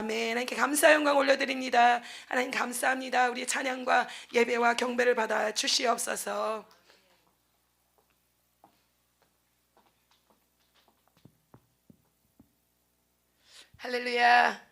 아멘. 하나님께 감사 영광 올려드립니다. 하나님 감사합니다. 우리 찬양과 예배와 경배를 받아 주시옵소서. 할렐루야.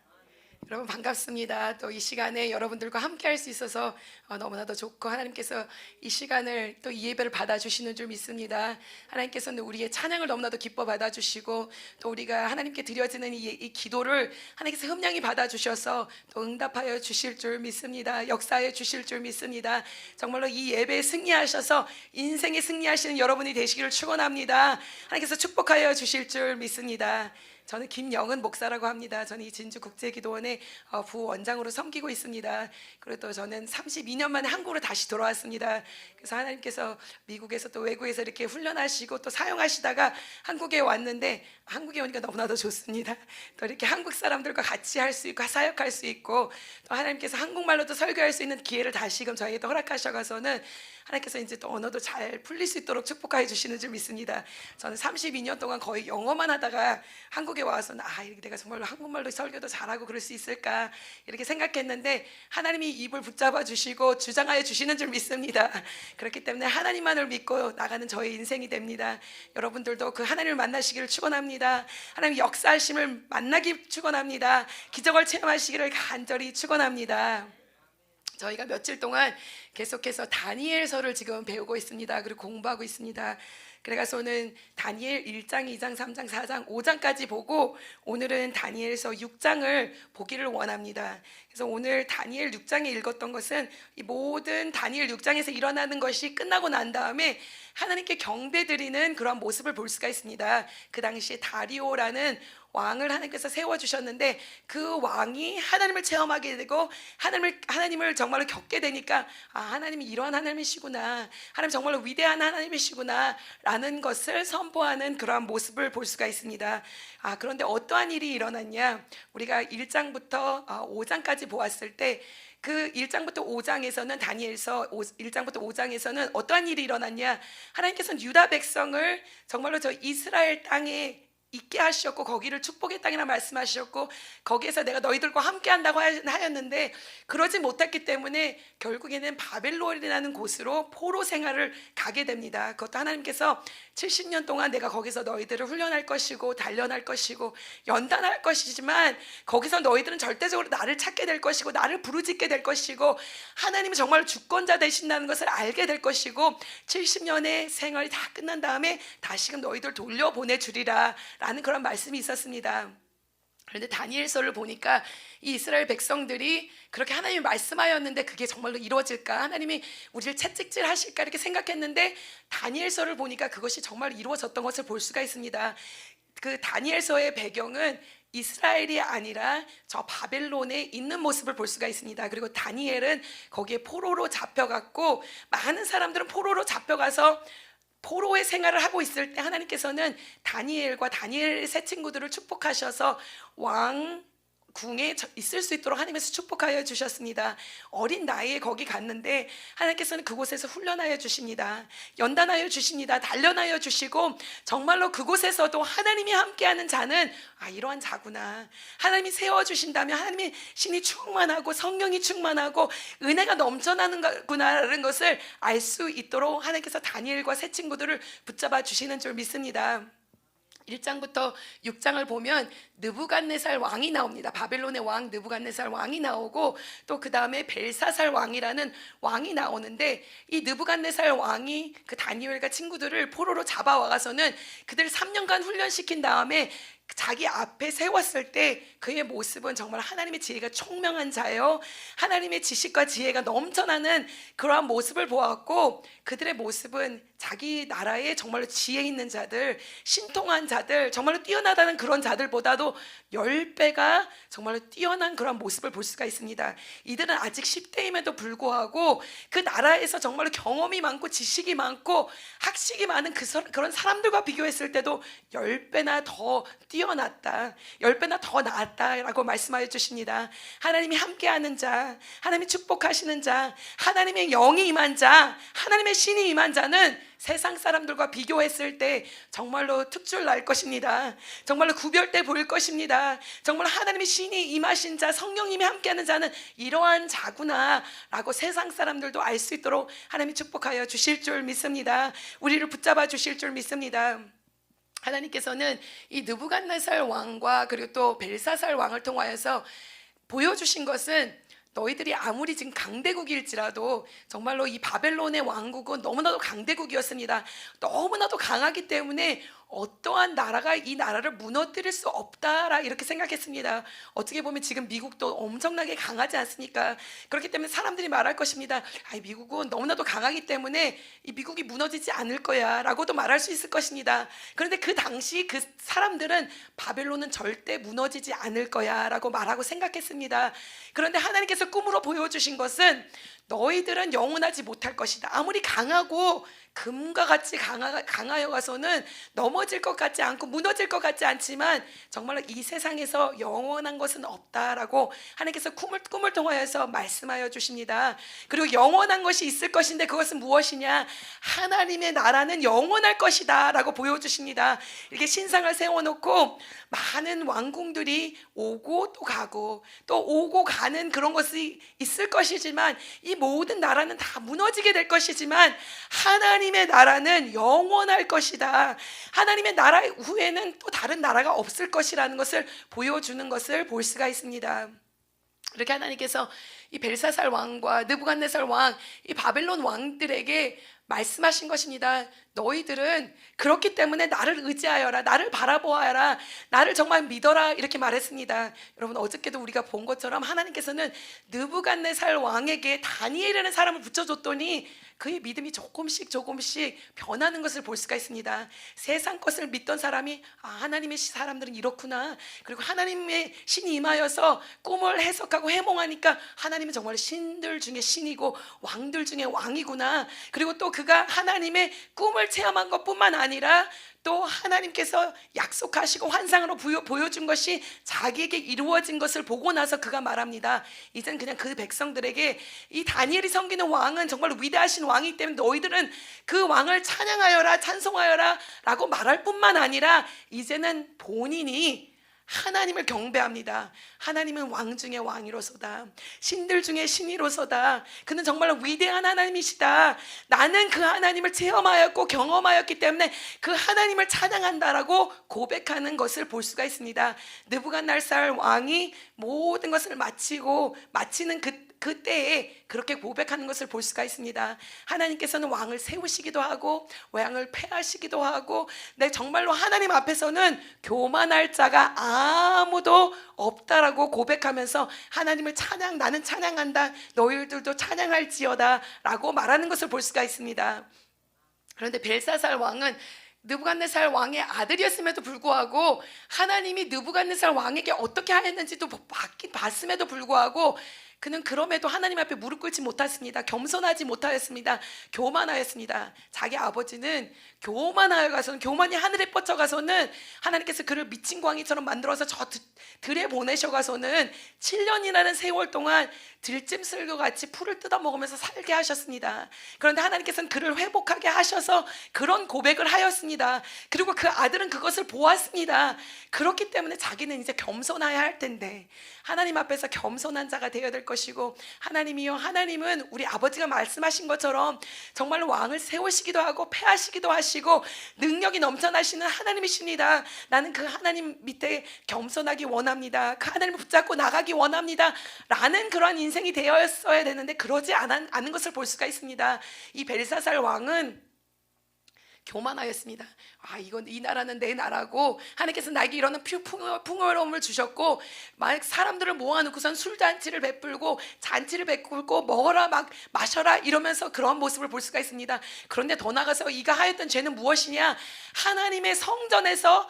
여러분 반갑습니다. 또 이 시간에 여러분들과 함께 할 수 있어서 너무나도 좋고, 하나님께서 이 시간을 또 이 예배를 받아주시는 줄 믿습니다. 하나님께서는 우리의 찬양을 너무나도 기뻐 받아주시고, 또 우리가 하나님께 드려지는 이 기도를 하나님께서 흠량히 받아주셔서 또 응답하여 주실 줄 믿습니다. 역사해 주실 줄 믿습니다. 정말로 이 예배에 승리하셔서 인생에 승리하시는 여러분이 되시기를 축원합니다. 하나님께서 축복하여 주실 줄 믿습니다. 저는 김영은 목사라고 합니다. 저는 이 진주국제기도원의 부원장으로 섬기고 있습니다. 그리고 또 저는 32년 만에 한국으로 다시 돌아왔습니다. 그래서 하나님께서 미국에서 또 외국에서 이렇게 훈련하시고 또 사용하시다가 한국에 왔는데, 한국에 오니까 너무나도 좋습니다. 또 이렇게 한국 사람들과 같이 할 수 있고 사역할 수 있고, 또 하나님께서 한국말로도 설교할 수 있는 기회를 다시금 저희에게 허락하셔가서는 하나님께서 이제 또 언어도 잘 풀릴 수 있도록 축복해 주시는 줄 믿습니다. 저는 32년 동안 거의 영어만 하다가 한국에 와서 이렇게 내가 정말로 한국말로 설교도 잘하고 그럴 수 있을까 이렇게 생각했는데, 하나님이 입을 붙잡아 주시고 주장하여 주시는 줄 믿습니다. 그렇기 때문에 하나님만을 믿고 나가는 저의 인생이 됩니다. 여러분들도 그 하나님을 만나시기를 축원합니다. 하나님 역사하심을 만나기 축원합니다. 기적을 체험하시기를 간절히 축원합니다. 저희가 며칠 동안 계속해서 다니엘서를 지금 배우고 있습니다. 그리고 공부하고 있습니다. 그래가서는 다니엘 1장, 2장, 3장, 4장, 5장까지 보고, 오늘은 다니엘서 6장을 보기를 원합니다. 그래서 오늘 다니엘 6장에 읽었던 것은 이 모든 다니엘 6장에서 일어나는 것이 끝나고 난 다음에 하나님께 경배드리는 그런 모습을 볼 수가 있습니다. 그 당시에 다리오라는 왕을 하나님께서 세워주셨는데, 그 왕이 하나님을 체험하게 되고 하나님을 정말로 겪게 되니까, 하나님이 이러한 하나님이시구나, 하나님 정말로 위대한 하나님이시구나 라는 것을 선포하는 그러한 모습을 볼 수가 있습니다. 그런데 어떠한 일이 일어났냐, 우리가 1장부터 5장까지 보았을 때, 그 1장부터 5장에서는 다니엘서 1장부터 5장에서는 어떠한 일이 일어났냐, 하나님께서는 유다 백성을 정말로 저 이스라엘 땅에 있게 하셨고, 거기를 축복의 땅이라 말씀하셨고, 거기에서 내가 너희들과 함께 한다고 하였는데 그러지 못했기 때문에 결국에는 바벨론이라는 곳으로 포로 생활을 가게 됩니다. 그것도 하나님께서 70년 동안 내가 거기서 너희들을 훈련할 것이고 단련할 것이고 연단할 것이지만, 거기서 너희들은 절대적으로 나를 찾게 될 것이고 나를 부르짖게 될 것이고 하나님이 정말 주권자 되신다는 것을 알게 될 것이고, 70년의 생활이 다 끝난 다음에 다시금 너희들 돌려보내주리라 라는 그런 말씀이 있었습니다. 그런데 다니엘서를 보니까 이 이스라엘 백성들이 그렇게 하나님이 말씀하였는데 그게 정말로 이루어질까, 하나님이 우리를 채찍질 하실까 이렇게 생각했는데, 다니엘서를 보니까 그것이 정말 이루어졌던 것을 볼 수가 있습니다. 그 다니엘서의 배경은 이스라엘이 아니라 저 바벨론에 있는 모습을 볼 수가 있습니다. 그리고 다니엘은 거기에 포로로 잡혀갔고, 많은 사람들은 포로로 잡혀가서 포로의 생활을 하고 있을 때 하나님께서는 다니엘과 다니엘의 세 친구들을 축복하셔서 왕궁에 있을 수 있도록 하나님께서 축복하여 주셨습니다. 어린 나이에 거기 갔는데 하나님께서는 그곳에서 훈련하여 주십니다. 연단하여 주십니다. 단련하여 주시고, 정말로 그곳에서도 하나님이 함께하는 자는 이러한 자구나, 하나님이 세워주신다면 하나님이 신이 충만하고 성령이 충만하고 은혜가 넘쳐나는구나라는 것을 알 수 있도록 하나님께서 다니엘과 세 친구들을 붙잡아 주시는 줄 믿습니다. 1장부터 6장을 보면 느부갓네살 왕이 나옵니다. 바벨론의 왕 느부갓네살 왕이 나오고, 또 그 다음에 벨사살 왕이라는 왕이 나오는데, 이 느부갓네살 왕이 그 다니엘과 친구들을 포로로 잡아와가서는 그들을 3년간 훈련시킨 다음에 자기 앞에 세웠을 때 그의 모습은 정말 하나님의 지혜가 총명한 자요, 하나님의 지식과 지혜가 넘쳐나는 그러한 모습을 보았고, 그들의 모습은 자기 나라에 정말로 지혜 있는 자들, 신통한 자들, 정말로 뛰어나다는 그런 자들보다도 10배가 정말로 뛰어난 그런 모습을 볼 수가 있습니다. 이들은 아직 10대임에도 불구하고 그 나라에서 정말로 경험이 많고 지식이 많고 학식이 많은 그런 사람들과 비교했을 때도 10배나 더 뛰어났다, 10배나 더 나았다라고 말씀하여 주십니다. 하나님이 함께하는 자, 하나님이 축복하시는 자, 하나님의 영이 임한 자, 하나님의 신이 임한 자는 세상 사람들과 비교했을 때 정말로 특줄 날 것입니다. 정말로 구별돼 보일 것입니다. 정말 하나님의 신이 임하신 자, 성령님이 함께하는 자는 이러한 자구나 라고 세상 사람들도 알 수 있도록 하나님이 축복하여 주실 줄 믿습니다. 우리를 붙잡아 주실 줄 믿습니다. 하나님께서는 이 느부갓네살 왕과 그리고 또 벨사살 왕을 통하여서 보여주신 것은 너희들이 아무리 지금 강대국일지라도 정말로 이 바벨론의 왕국은 너무나도 강대국이었습니다. 너무나도 강하기 때문에 어떠한 나라가 이 나라를 무너뜨릴 수 없다라 이렇게 생각했습니다. 어떻게 보면 지금 미국도 엄청나게 강하지 않습니까? 그렇기 때문에 사람들이 말할 것입니다. 미국은 너무나도 강하기 때문에 이 미국이 무너지지 않을 거야 라고도 말할 수 있을 것입니다. 그런데 그 당시 그 사람들은 바벨론은 절대 무너지지 않을 거야 라고 말하고 생각했습니다. 그런데 하나님께서 꿈으로 보여주신 것은 너희들은 영원하지 못할 것이다. 아무리 강하고 금과 같이 강하여 가서는 넘어질 것 같지 않고 무너질 것 같지 않지만 정말로 이 세상에서 영원한 것은 없다라고 하나님께서 꿈을 통하여서 말씀하여 주십니다. 그리고 영원한 것이 있을 것인데 그것은 무엇이냐? 하나님의 나라는 영원할 것이다 라고 보여주십니다. 이렇게 신상을 세워놓고 많은 왕궁들이 오고 또 가고 또 오고 가는 그런 것이 있을 것이지만 이 모든 나라는 다 무너지게 될 것이지만 하나님의 나라는 영원할 것이다. 하나님의 나라 후에는 또 다른 나라가 없을 것이라는 것을 보여주는 것을 볼 수가 있습니다. 이렇게 하나님께서 이 벨사살 왕과 느부갓네살 왕, 이 바벨론 왕들에게 말씀하신 것입니다. 너희들은 그렇기 때문에 나를 의지하여라, 나를 바라보아라, 나를 정말 믿어라 이렇게 말했습니다. 여러분 어저께도 우리가 본 것처럼 하나님께서는 느부갓네살 왕에게 다니엘이라는 사람을 붙여줬더니 그의 믿음이 조금씩 변하는 것을 볼 수가 있습니다. 세상 것을 믿던 사람이 하나님의 사람들은 이렇구나, 그리고 하나님의 신이 임하여서 꿈을 해석하고 해몽하니까 하나님은 정말 신들 중에 신이고 왕들 중에 왕이구나. 그리고 또 그가 하나님의 꿈을 체험한 것뿐만 아니라 또 하나님께서 약속하시고 환상으로 보여준 것이 자기에게 이루어진 것을 보고 나서 그가 말합니다. 이젠 그냥 그 백성들에게 이 다니엘이 섬기는 왕은 정말 위대하신 왕이기 때문에 너희들은 그 왕을 찬양하여라, 찬송하여라 라고 말할 뿐만 아니라 이제는 본인이 하나님을 경배합니다. 하나님은 왕 중에 왕이로소다, 신들 중에 신이로소다. 그는 정말 위대한 하나님이시다. 나는 그 하나님을 체험하였고 경험하였기 때문에 그 하나님을 찬양한다라고 고백하는 것을 볼 수가 있습니다. 느부갓네살 왕이 모든 것을 마치는 그때에 그렇게 고백하는 것을 볼 수가 있습니다. 하나님께서는 왕을 세우시기도 하고 왕을 폐하시기도 하고, 정말로 하나님 앞에서는 교만할 자가 아무도 없다라고 고백하면서 하나님을 나는 찬양한다, 너희들도 찬양할지어다 라고 말하는 것을 볼 수가 있습니다. 그런데 벨사살 왕은 느부갓네살 왕의 아들이었음에도 불구하고 하나님이 느부갓네살 왕에게 어떻게 하였는지도 봤음에도 불구하고 그는 그럼에도 하나님 앞에 무릎 꿇지 못했습니다. 겸손하지 못하였습니다. 교만하였습니다. 자기 아버지는 교만이 하늘에 뻗쳐가서는 하나님께서 그를 미친 광희처럼 만들어서 저 들에 보내셔가서는 7년이라는 세월 동안 들짐승과 같이 풀을 뜯어 먹으면서 살게 하셨습니다. 그런데 하나님께서는 그를 회복하게 하셔서 그런 고백을 하였습니다. 그리고 그 아들은 그것을 보았습니다. 그렇기 때문에 자기는 이제 겸손해야 할 텐데 하나님 앞에서 겸손한 자가 되어야 될 것이고, 하나님이요, 하나님은 우리 아버지가 말씀하신 것처럼 정말로 왕을 세우시기도 하고 폐하시기도 하시고 능력이 넘쳐나시는 하나님이십니다. 나는 그 하나님 밑에 겸손하기 원합니다. 그 하나님을 붙잡고 나가기 원합니다 라는 그런 인생이 되었어야 되는데 그러지 않은 것을 볼 수가 있습니다. 이 벨사살 왕은 교만하였습니다. 이건 이 나라는 내 나라고 하나님께서 나에게 이런 풍요로움을 주셨고 막 사람들을 모아놓고선 술잔치를 베풀고 잔치를 베풀고 먹어라 막 마셔라 이러면서 그런 모습을 볼 수가 있습니다. 그런데 더 나아가서 이가 하였던 죄는 무엇이냐? 하나님의 성전에서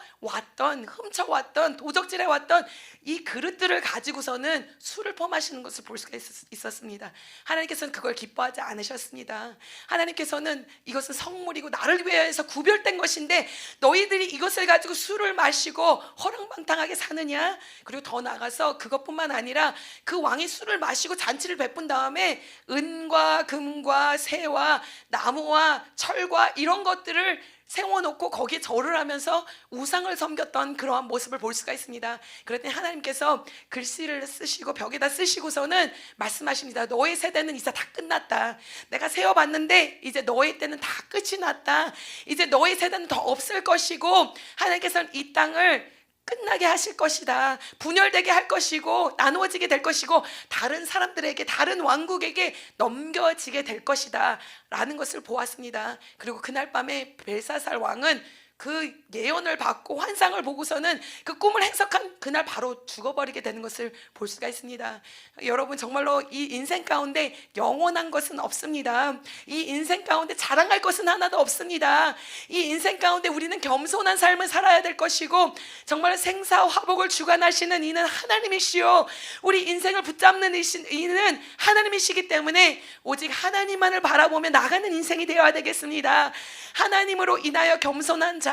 훔쳐왔던 도적질해 왔던 이 그릇들을 가지고서는 술을 퍼마시는 것을 볼 수가 있었습니다. 하나님께서는 그걸 기뻐하지 않으셨습니다. 하나님께서는 이것은 성물이고 나를 위하여 안에서 구별된 것인데 너희들이 이것을 가지고 술을 마시고 허랑방탕하게 사느냐? 그리고 더 나아가서 그것뿐만 아니라 그 왕이 술을 마시고 잔치를 베푼 다음에 은과 금과 새와 나무와 철과 이런 것들을 세워놓고 거기에 절을 하면서 우상을 섬겼던 그러한 모습을 볼 수가 있습니다. 그랬더니 하나님께서 글씨를 쓰시고 벽에다 쓰시고서는 말씀하십니다. 너의 세대는 이제 다 끝났다. 내가 세워봤는데 이제 너의 때는 다 끝이 났다. 이제 너의 세대는 더 없을 것이고 하나님께서는 이 땅을 끝나게 하실 것이다. 분열되게 할 것이고 나누어지게 될 것이고 다른 사람들에게, 다른 왕국에게 넘겨지게 될 것이다 라는 것을 보았습니다. 그리고 그날 밤에 벨사살 왕은 그 예언을 받고 환상을 보고서는 그 꿈을 해석한 그날 바로 죽어버리게 되는 것을 볼 수가 있습니다. 여러분, 정말로 이 인생 가운데 영원한 것은 없습니다. 이 인생 가운데 자랑할 것은 하나도 없습니다. 이 인생 가운데 우리는 겸손한 삶을 살아야 될 것이고 정말 생사화복을 주관하시는 이는 하나님이시요 우리 인생을 붙잡는 이는 하나님이시기 때문에 오직 하나님만을 바라보며 나가는 인생이 되어야 되겠습니다. 하나님으로 인하여 겸손한 자,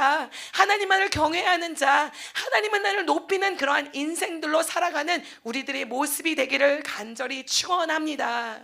하나님만을 경외하는 자, 하나님만을 높이는 그러한 인생들로 살아가는 우리들의 모습이 되기를 간절히 축원합니다.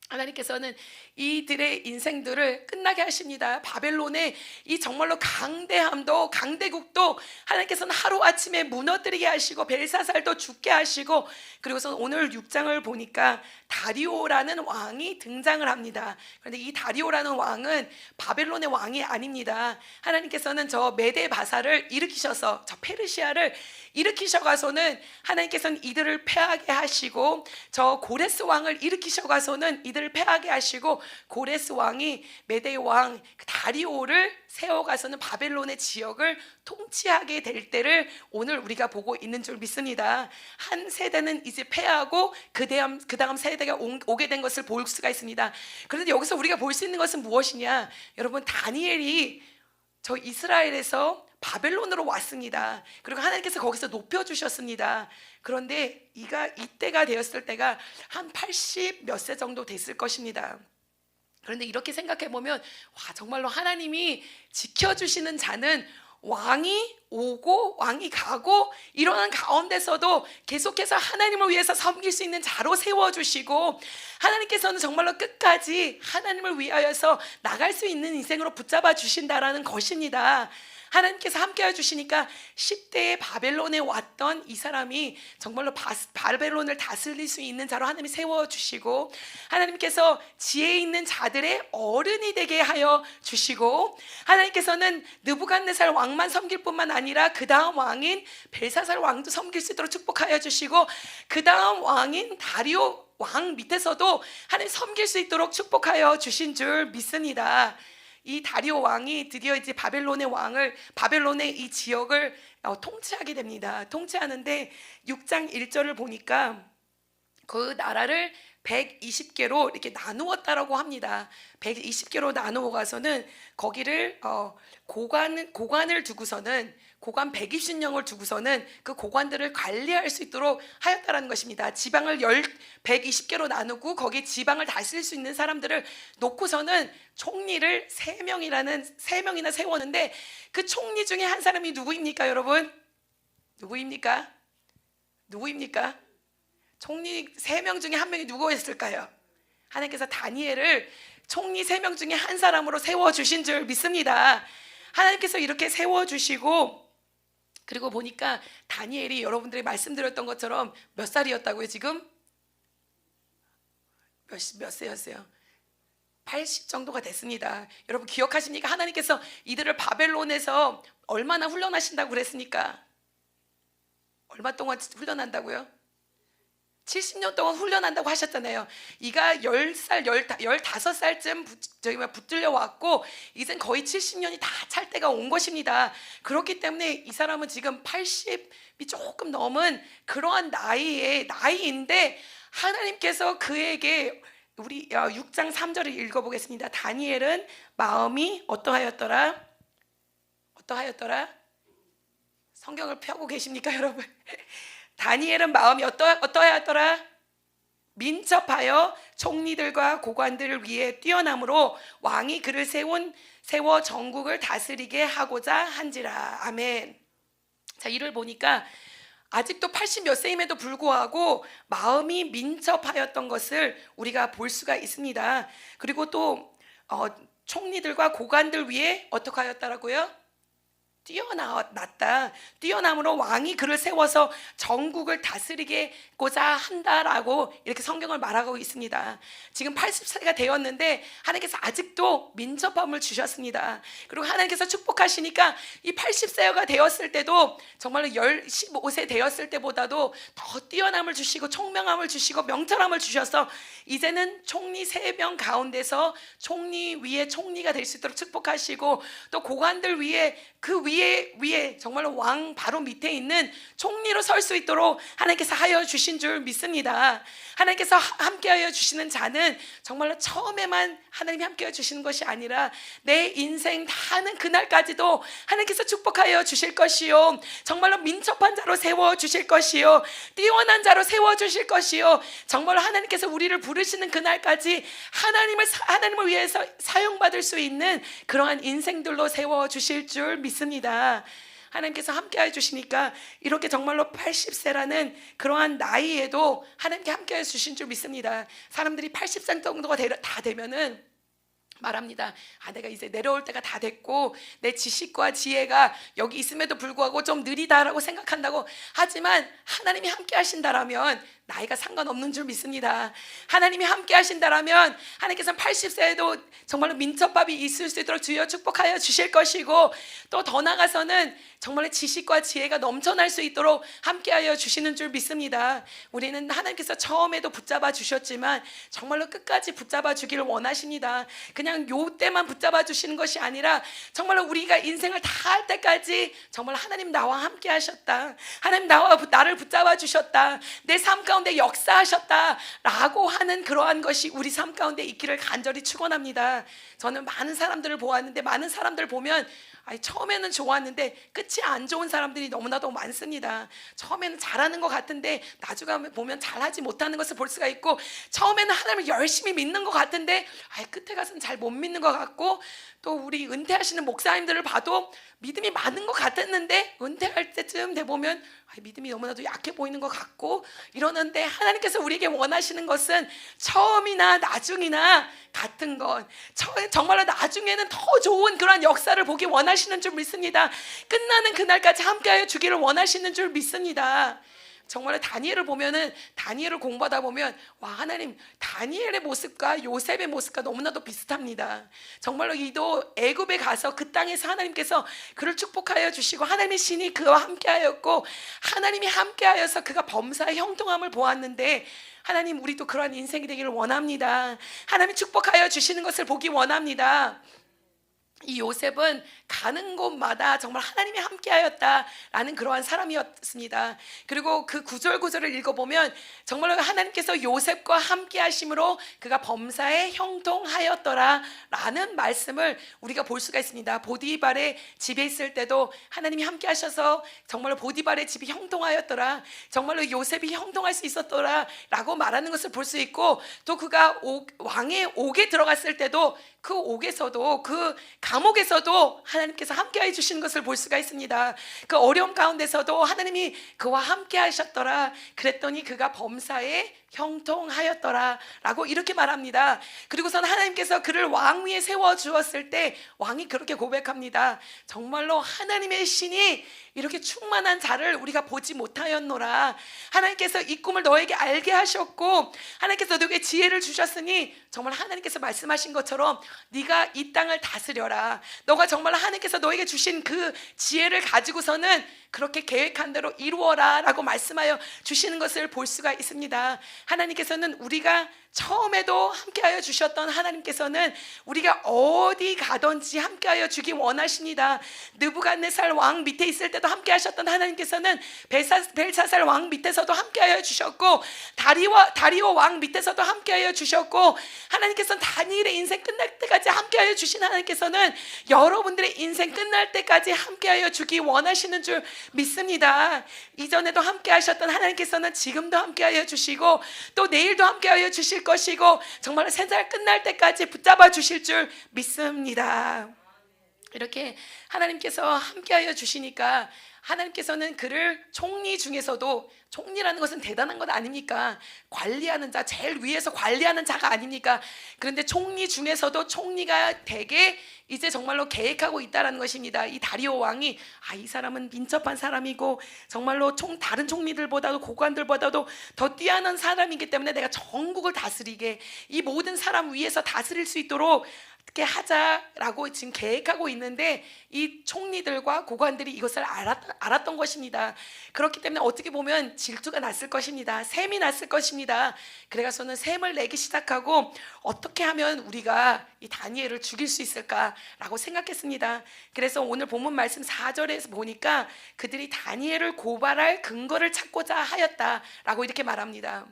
하나님께서는 이들의 인생들을 끝나게 하십니다. 바벨론의 이 정말로 강대함도, 강대국도 하나님께서는 하루아침에 무너뜨리게 하시고 벨사살도 죽게 하시고, 그리고서 오늘 6장을 보니까 다리오라는 왕이 등장을 합니다. 그런데 이 다리오라는 왕은 바벨론의 왕이 아닙니다. 하나님께서는 저 메데 바사를 일으키셔서 저 페르시아를 일으키셔가서는 하나님께서는 이들을 패하게 하시고 저 고레스 왕을 일으키셔가서는 이들을 패하게 하시고 고레스 왕이 메대 왕 다리오를 세워가서는 바벨론의 지역을 통치하게 될 때를 오늘 우리가 보고 있는 줄 믿습니다. 한 세대는 이제 패하고 그 다음 세대가 오게 된 것을 볼 수가 있습니다. 그런데 여기서 우리가 볼 수 있는 것은 무엇이냐? 여러분, 다니엘이 저 이스라엘에서 바벨론으로 왔습니다. 그리고 하나님께서 거기서 높여주셨습니다. 그런데 이때가 되었을 때가 한 80 몇 세 정도 됐을 것입니다. 그런데 이렇게 생각해 보면 정말로 하나님이 지켜주시는 자는 왕이 오고 왕이 가고 이러한 가운데서도 계속해서 하나님을 위해서 섬길 수 있는 자로 세워주시고, 하나님께서는 정말로 끝까지 하나님을 위하여서 나갈 수 있는 인생으로 붙잡아 주신다라는 것입니다. 하나님께서 함께 해주시니까 10대에 바벨론에 왔던 이 사람이 정말로 바벨론을 다스릴 수 있는 자로 하나님이 세워주시고, 하나님께서 지혜 있는 자들의 어른이 되게 하여 주시고, 하나님께서는 느부갓네살 왕만 섬길 뿐만 아니라 그 다음 왕인 벨사살 왕도 섬길 수 있도록 축복하여 주시고, 그 다음 왕인 다리오 왕 밑에서도 하나님 섬길 수 있도록 축복하여 주신 줄 믿습니다. 이 다리오 왕이 드디어 이제 바벨론의 이 지역을 통치하게 됩니다. 통치하는데 6장 1절을 보니까 그 나라를 120개로 이렇게 나누었다라고 합니다. 120개로 나누어 가서는 거기를 고관을 두고서는 고관 120명을 두고서는 그 고관들을 관리할 수 있도록 하였다라는 것입니다. 지방을 120개로 나누고 거기 지방을 다스릴 수 있는 사람들을 놓고서는 총리를 3명이나 세웠는데 그 총리 중에 한 사람이 누구입니까, 여러분? 누구입니까? 총리 3명 중에 한 명이 누구였을까요? 하나님께서 다니엘을 총리 3명 중에 한 사람으로 세워주신 줄 믿습니다. 하나님께서 이렇게 세워주시고, 그리고 보니까 다니엘이 여러분들이 말씀드렸던 것처럼 몇 살이었다고요? 지금? 몇 세였어요? 80 정도가 됐습니다. 여러분 기억하십니까? 하나님께서 이들을 바벨론에서 얼마나 훈련하신다고 그랬습니까? 얼마 동안 훈련한다고요? 70년 동안 훈련한다고 하셨잖아요. 이가 10살, 15살쯤 붙들려 왔고 이젠 거의 70년이 다 찰 때가 온 것입니다. 그렇기 때문에 이 사람은 지금 80이 조금 넘은 그러한 나이인데 하나님께서 그에게 우리 6장 3절을 읽어보겠습니다. 다니엘은 마음이 어떠하였더라? 성경을 펴고 계십니까, 여러분? 다니엘은 마음이 어떠하였더라? 민첩하여 총리들과 고관들을 위해 뛰어남으로 왕이 그를 세운 세워 전국을 다스리게 하고자 한지라. 아멘. 자, 이를 보니까 아직도 80 몇 세임에도 불구하고 마음이 민첩하였던 것을 우리가 볼 수가 있습니다. 그리고 또 총리들과 고관들 위에 어떻게 하였다라고요? 뛰어났다. 뛰어남으로 왕이 그를 세워서 전국을 다스리게고자 한다라고 이렇게 성경을 말하고 있습니다. 지금 80세가 되었는데 하나님께서 아직도 민첩함을 주셨습니다. 그리고 하나님께서 축복하시니까 이 80세가 되었을 때도 정말로 15세 되었을 때보다도 더 뛰어남을 주시고 총명함을 주시고 명철함을 주셔서 이제는 총리 3명 가운데서 총리 위에 총리가 될 수 있도록 축복하시고, 또 고관들 위에 그 위에 정말로 왕 바로 밑에 있는 총리로 설 수 있도록 하나님께서 하여 주신 줄 믿습니다. 하나님께서 함께하여 주시는 자는 정말로 처음에만 하나님이 함께하여 주시는 것이 아니라 내 인생 다하는 그날까지도 하나님께서 축복하여 주실 것이요, 정말로 민첩한 자로 세워 주실 것이요, 뛰어난 자로 세워 주실 것이요, 정말로 하나님께서 우리를 부르시는 그날까지 하나님을 위해서 사용받을 수 있는 그러한 인생들로 세워 주실 줄 믿습니다. 하나님께서 함께해 주시니까 이렇게 정말로 80세라는 그러한 나이에도 하나님께 함께해 주신 줄 믿습니다. 사람들이 80세 정도가 다 되면은 말합니다. 내가 이제 내려올 때가 다 됐고 내 지식과 지혜가 여기 있음에도 불구하고 좀 느리다라고 생각한다고. 하지만 하나님이 함께 하신다라면 나이가 상관없는 줄 믿습니다. 하나님이 함께 하신다라면 하나님께서는 80세에도 정말로 민첩함이 있을 수 있도록 주여 축복하여 주실 것이고, 또 더 나아가서는 정말로 지식과 지혜가 넘쳐날 수 있도록 함께하여 주시는 줄 믿습니다. 우리는 하나님께서 처음에도 붙잡아 주셨지만 정말로 끝까지 붙잡아 주기를 원하십니다. 그냥 요 때만 붙잡아 주시는 것이 아니라 정말로 우리가 인생을 다 할 때까지 정말 하나님 나와 함께 하셨다, 하나님 나를 붙잡아 주셨다, 내 삶 가운데 역사하셨다라고 하는 그러한 것이 우리 삶 가운데 있기를 간절히 축원합니다. 저는 많은 사람들을 보았는데, 많은 사람들 보면 처음에는 좋았는데 끝이 안 좋은 사람들이 너무나도 많습니다. 처음에는 잘하는 것 같은데 나중에 보면 잘하지 못하는 것을 볼 수가 있고, 처음에는 하나님을 열심히 믿는 것 같은데 끝에 가서는 잘 못 믿는 것 같고, 또 우리 은퇴하시는 목사님들을 봐도 믿음이 많은 것 같았는데 은퇴할 때쯤 돼 보면 믿음이 너무나도 약해 보이는 것 같고 이러는데, 하나님께서 우리에게 원하시는 것은 처음이나 나중이나 같은 것, 정말로 나중에는 더 좋은 그런 역사를 보기 원하시는 줄 믿습니다. 끝나는 그날까지 함께하여 주기를 원하시는 줄 믿습니다. 정말로 다니엘을 보면은, 다니엘을 공부하다 보면 하나님, 다니엘의 모습과 요셉의 모습과 너무나도 비슷합니다. 정말로 이도 애굽에 가서 그 땅에서 하나님께서 그를 축복하여 주시고 하나님의 신이 그와 함께하였고, 하나님이 함께하여서 그가 범사의 형통함을 보았는데, 하나님, 우리도 그러한 인생이 되기를 원합니다. 하나님이 축복하여 주시는 것을 보기 원합니다. 이 요셉은 가는 곳마다 정말 하나님이 함께하였다라는 그러한 사람이었습니다. 그리고 그 구절구절을 읽어보면 정말로 하나님께서 요셉과 함께하심으로 그가 범사에 형통하였더라라는 말씀을 우리가 볼 수가 있습니다. 보디발의 집에 있을 때도 하나님이 함께하셔서 정말로 보디발의 집이 형통하였더라, 정말로 요셉이 형통할 수 있었더라라고 말하는 것을 볼 수 있고, 또 그가 왕의 옥에 들어갔을 때도 그 옥에서도, 그 감옥에서도 하나님께서 함께해 주시는 것을 볼 수가 있습니다. 그 어려움 가운데서도 하나님이 그와 함께 하셨더라, 그랬더니 그가 범사에 형통하였더라 라고 이렇게 말합니다. 그리고선 하나님께서 그를 왕 위에 세워 주었을 때 왕이 그렇게 고백합니다. 정말로 하나님의 신이 이렇게 충만한 자를 우리가 보지 못하였노라. 하나님께서 이 꿈을 너에게 알게 하셨고 하나님께서 너에게 지혜를 주셨으니 정말 하나님께서 말씀하신 것처럼 네가 이 땅을 다스려라. 너가 정말 하나님께서 너에게 주신 그 지혜를 가지고서는 그렇게 계획한 대로 이루어라 라고 말씀하여 주시는 것을 볼 수가 있습니다. 하나님께서는 우리가 처음에도 함께하여 주셨던 하나님께서는 우리가 어디 가든지 함께하여 주기 원하십니다. 느부갓네살 왕 밑에 있을 때도 함께하셨던 하나님께서는 벨사살 왕 밑에서도 함께하여 주셨고, 다리오 왕 밑에서도 함께하여 주셨고, 하나님께서는 다니엘의 인생 끝날 때까지 함께하여 주신 하나님께서는 여러분들의 인생 끝날 때까지 함께하여 주기 원하시는 줄 믿습니다. 이전에도 함께하셨던 하나님께서는 지금도 함께하여 주시고 또 내일도 함께하여 주실 것이고 정말 세상 끝날 때까지 붙잡아 주실 줄 믿습니다. 이렇게 하나님께서 함께하여 주시니까 하나님께서는 그를 총리 중에서도, 총리라는 것은 대단한 것 아닙니까? 관리하는 자, 제일 위에서 관리하는 자가 아닙니까? 그런데 총리 중에서도 총리가 되게 이제 정말로 계획하고 있다는 것입니다. 이 다리오 왕이 이 사람은 민첩한 사람이고 정말로 다른 총리들보다도 고관들보다도 더 뛰어난 사람이기 때문에 내가 전국을 다스리게, 이 모든 사람 위에서 다스릴 수 있도록 어떻게 하자라고 지금 계획하고 있는데, 이 총리들과 고관들이 이것을 알았던 것입니다. 그렇기 때문에 어떻게 보면 질투가 났을 것입니다. 셈이 났을 것입니다. 그래서는 셈을 내기 시작하고 어떻게 하면 우리가 이 다니엘을 죽일 수 있을까라고 생각했습니다. 그래서 오늘 본문 말씀 4절에서 보니까 그들이 다니엘을 고발할 근거를 찾고자 하였다라고 이렇게 말합니다.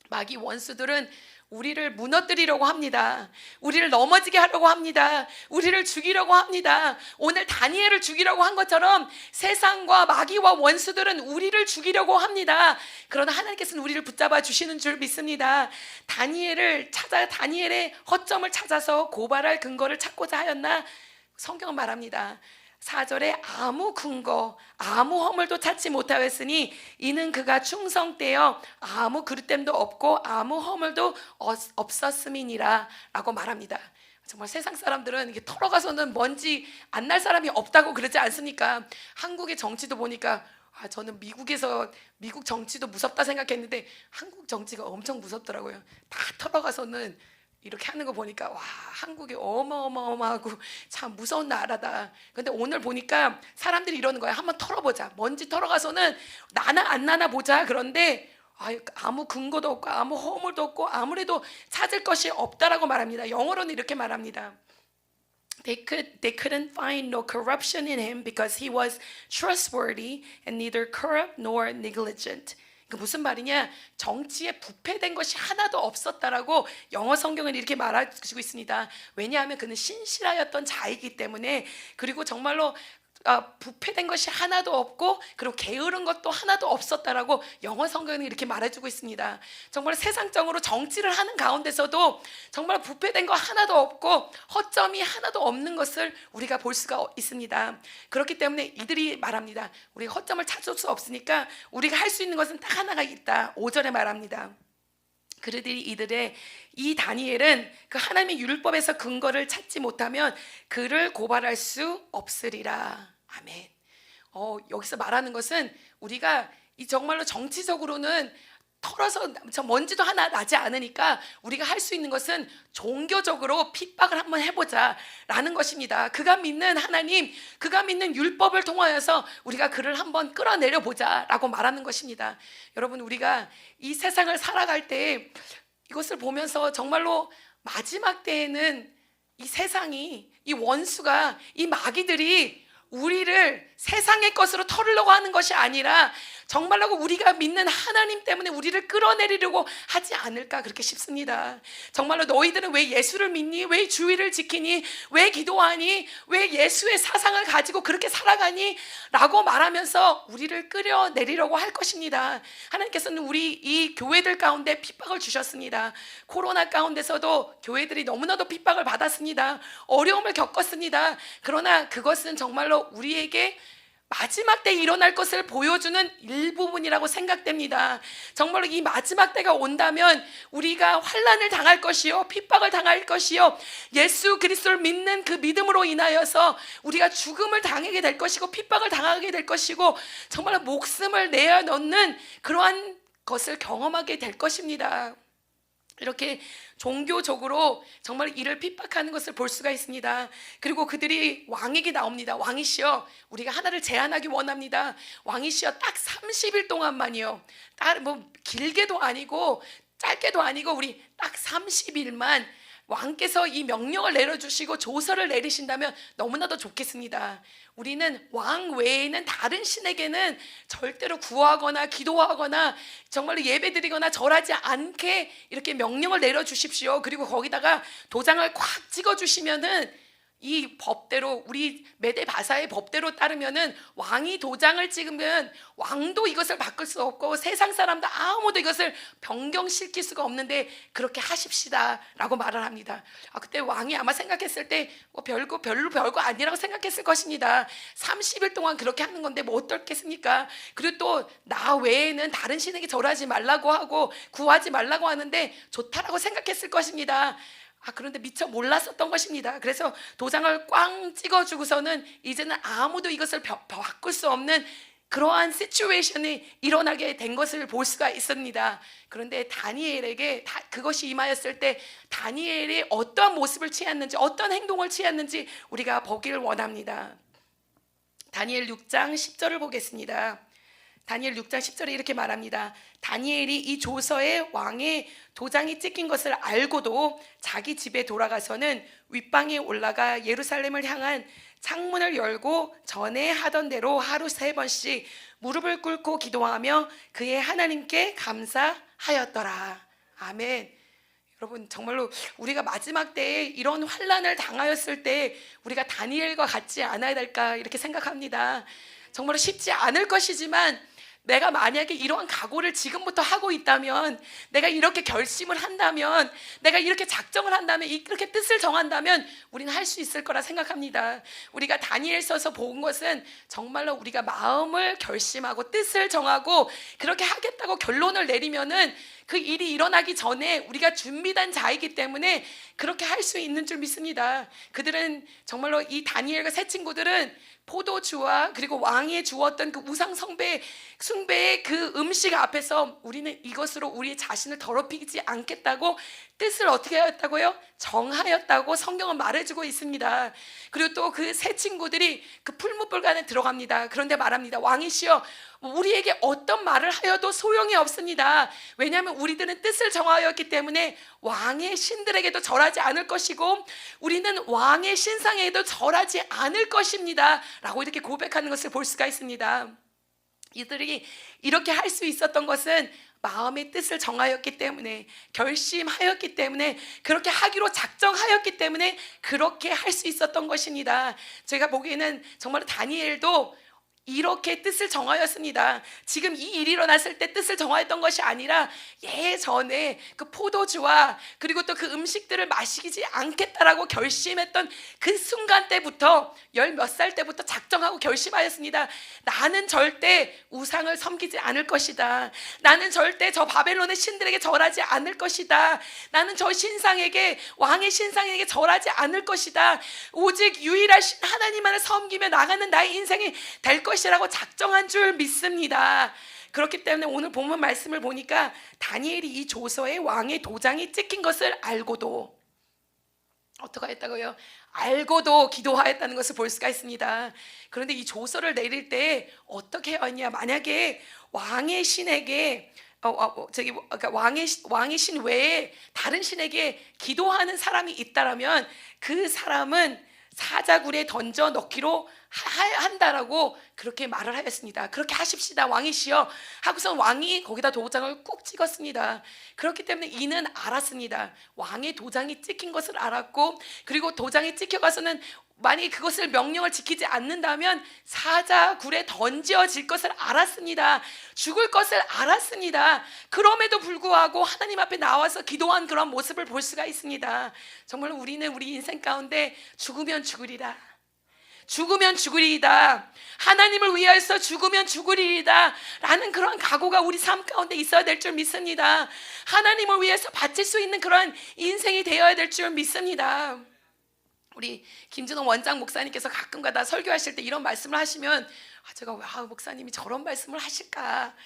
마귀 원수들은 우리를 무너뜨리려고 합니다. 우리를 넘어지게 하려고 합니다. 우리를 죽이려고 합니다. 오늘 다니엘을 죽이려고 한 것처럼 세상과 마귀와 원수들은 우리를 죽이려고 합니다. 그러나 하나님께서는 우리를 붙잡아 주시는 줄 믿습니다. 다니엘의 허점을 찾아서 고발할 근거를 찾고자 하였나? 성경은 말합니다. 4절에 아무 근거, 아무 허물도 찾지 못하였으니 이는 그가 충성되어 아무 그릇됨도 없고 아무 허물도 없었음이니라 라고 말합니다. 정말 세상 사람들은 이게 털어가서는 먼지 안 날 사람이 없다고 그러지 않습니까? 한국의 정치도 보니까 저는 미국 정치도 무섭다 생각했는데 한국 정치가 엄청 무섭더라고요. 다 털어가서는 이렇게 하는 거 보니까 한국이 어마어마하고 참 무서운 나라다. 근데 오늘 보니까 사람들이 이러는 거야. 한번 털어보자. 먼지 털어가서는 나나 안 나나 보자. 그런데 아무 근거도 없고 아무 허물도 없고 아무래도 찾을 것이 없다라고 말합니다. 영어로는 이렇게 말합니다. They couldn't find no corruption in him because he was trustworthy and neither corrupt nor negligent. 그 무슨 말이냐? 정치에 부패된 것이 하나도 없었다라고 영어 성경은 이렇게 말해주고 있습니다. 왜냐하면 그는 신실하였던 자이기 때문에, 그리고 정말로 부패된 것이 하나도 없고 그리고 게으른 것도 하나도 없었다라고 영어 성경은 이렇게 말해주고 있습니다. 정말 세상적으로 정치를 하는 가운데서도 정말 부패된 거 하나도 없고 허점이 하나도 없는 것을 우리가 볼 수가 있습니다. 그렇기 때문에 이들이 말합니다. 우리가 허점을 찾을 수 없으니까 우리가 할 수 있는 것은 딱 하나가 있다. 5절에 말합니다. 그들이 이들의 이 다니엘은 그 하나님의 율법에서 근거를 찾지 못하면 그를 고발할 수 없으리라. 아멘. 여기서 말하는 것은 우리가 이 정말로 정치적으로는 털어서 저 먼지도 하나 나지 않으니까 우리가 할 수 있는 것은 종교적으로 핍박을 한번 해보자 라는 것입니다. 그가 믿는 하나님, 그가 믿는 율법을 통하여서 우리가 그를 한번 끌어내려 보자 라고 말하는 것입니다. 여러분, 우리가 이 세상을 살아갈 때 이것을 보면서 정말로 마지막 때에는 이 세상이, 이 원수가, 이 마귀들이 우리를 세상의 것으로 털으려고 하는 것이 아니라 정말로 우리가 믿는 하나님 때문에 우리를 끌어내리려고 하지 않을까, 그렇게 싶습니다. 정말로 너희들은 왜 예수를 믿니? 왜 주의를 지키니? 왜 기도하니? 왜 예수의 사상을 가지고 그렇게 살아가니? 라고 말하면서 우리를 끌어내리려고 할 것입니다. 하나님께서는 우리 이 교회들 가운데 핍박을 주셨습니다. 코로나 가운데서도 교회들이 너무나도 핍박을 받았습니다. 어려움을 겪었습니다. 그러나 그것은 정말로 우리에게 마지막 때 일어날 것을 보여주는 일부분이라고 생각됩니다. 정말로 이 마지막 때가 온다면 우리가 환난을 당할 것이요, 핍박을 당할 것이요, 예수 그리스도를 믿는 그 믿음으로 인하여서 우리가 죽음을 당하게 될 것이고 핍박을 당하게 될 것이고 정말로 목숨을 내어놓는 그러한 것을 경험하게 될 것입니다. 이렇게 종교적으로 정말 이를 핍박하는 것을 볼 수가 있습니다. 그리고 그들이 왕에게 나옵니다. 왕이시여, 우리가 하나를 제안하기 원합니다. 왕이시여, 딱 30일 동안만이요. 길게도 아니고 짧게도 아니고 우리 딱 30일만 왕께서 이 명령을 내려주시고 조서를 내리신다면 너무나도 좋겠습니다. 우리는 왕 외에는 다른 신에게는 절대로 구하거나 기도하거나 정말로 예배드리거나 절하지 않게 이렇게 명령을 내려주십시오. 그리고 거기다가 도장을 콱 찍어주시면은 이 법대로, 우리 메데 바사의 법대로 따르면은 왕이 도장을 찍으면 왕도 이것을 바꿀 수 없고 세상 사람도 아무도 이것을 변경시킬 수가 없는데 그렇게 하십시다 라고 말을 합니다. 그때 왕이 아마 생각했을 때 별거 아니라고 생각했을 것입니다. 30일 동안 그렇게 하는 건데 뭐 어떻겠습니까? 그리고 또 나 외에는 다른 신에게 절하지 말라고 하고 구하지 말라고 하는데 좋다라고 생각했을 것입니다. 그런데 미처 몰랐었던 것입니다. 그래서 도장을 꽝 찍어주고서는 이제는 아무도 이것을 바꿀 수 없는 그러한 시츄에이션이 일어나게 된 것을 볼 수가 있습니다. 그런데 다니엘에게 그것이 임하였을 때 다니엘이 어떠한 모습을 취했는지, 어떤 행동을 취했는지 우리가 보기를 원합니다. 다니엘 6장 10절을 보겠습니다. 다니엘 6장 10절에 이렇게 말합니다. 다니엘이 이 조서에 왕의 도장이 찍힌 것을 알고도 자기 집에 돌아가서는 윗방에 올라가 예루살렘을 향한 창문을 열고 전에 하던 대로 하루 3번씩 무릎을 꿇고 기도하며 그의 하나님께 감사하였더라. 아멘. 여러분, 정말로 우리가 마지막 때에 이런 환난을 당하였을 때 우리가 다니엘과 같지 않아야 될까 이렇게 생각합니다. 정말로 쉽지 않을 것이지만 내가 만약에 이러한 각오를 지금부터 하고 있다면, 내가 이렇게 결심을 한다면, 내가 이렇게 작정을 한다면, 이렇게 뜻을 정한다면 우리는 할 수 있을 거라 생각합니다. 우리가 다니엘서서 본 것은 정말로 우리가 마음을 결심하고 뜻을 정하고 그렇게 하겠다고 결론을 내리면은 그 일이 일어나기 전에 우리가 준비된 자이기 때문에 그렇게 할 수 있는 줄 믿습니다. 그들은 정말로 이 다니엘과 세 친구들은 포도주와 그리고 왕이 주었던 그 우상 숭배의 그 음식 앞에서 우리는 이것으로 우리 자신을 더럽히지 않겠다고 뜻을 어떻게 하였다고요? 정하였다고 성경은 말해주고 있습니다. 그리고 또 그 세 친구들이 그 풀무불간에 들어갑니다. 그런데 말합니다. 왕이시여, 우리에게 어떤 말을 하여도 소용이 없습니다. 왜냐하면 우리들은 뜻을 정하였기 때문에 왕의 신들에게도 절하지 않을 것이고 우리는 왕의 신상에도 절하지 않을 것입니다 라고 이렇게 고백하는 것을 볼 수가 있습니다. 이들이 이렇게 할 수 있었던 것은 마음의 뜻을 정하였기 때문에, 결심하였기 때문에, 그렇게 하기로 작정하였기 때문에 그렇게 할 수 있었던 것입니다. 제가 보기에는 정말 다니엘도 이렇게 뜻을 정하였습니다. 지금 이 일이 일어났을 때 뜻을 정하였던 것이 아니라 예전에 그 포도주와 그리고 또 그 음식들을 마시지 않겠다라고 결심했던 그 순간 때부터, 10몇 살 때부터 작정하고 결심하였습니다. 나는 절대 우상을 섬기지 않을 것이다. 나는 절대 저 바벨론의 신들에게 절하지 않을 것이다. 나는 저 신상에게, 왕의 신상에게 절하지 않을 것이다. 오직 유일하신 하나님만을 섬기며 나가는 나의 인생이 될 것이라고 작정한 줄 믿습니다. 그렇기 때문에 오늘 본문 말씀을 보니까 다니엘이 이 조서에 왕의 도장이 찍힌 것을 알고도 어떻게 했다고요? 알고도 기도하였다는 것을 볼 수가 있습니다. 그런데 이 조서를 내릴 때 어떻게 했냐? 만약에 왕의 신에게 그러니까 왕의 신 외에 다른 신에게 기도하는 사람이 있다라면 그 사람은 사자굴에 던져 넣기로 한다라고 그렇게 말을 하였습니다. 그렇게 하십시다 왕이시여 하고서 왕이 거기다 도장을 꾹 찍었습니다. 그렇기 때문에 이는 알았습니다. 왕의 도장이 찍힌 것을 알았고, 그리고 도장이 찍혀가서는 만약에 그것을 명령을 지키지 않는다면 사자굴에 던져질 것을 알았습니다. 죽을 것을 알았습니다. 그럼에도 불구하고 하나님 앞에 나와서 기도한 그런 모습을 볼 수가 있습니다. 정말 우리는 우리 인생 가운데 죽으면 죽으리라, 죽으면 죽으리이다, 하나님을 위하여서 죽으면 죽으리이다 라는 그런 각오가 우리 삶 가운데 있어야 될 줄 믿습니다. 하나님을 위해서 바칠 수 있는 그런 인생이 되어야 될 줄 믿습니다. 우리 김준호 원장 목사님께서 가끔가다 설교하실 때 이런 말씀을 하시면 제가 왜 목사님이 저런 말씀을 하실까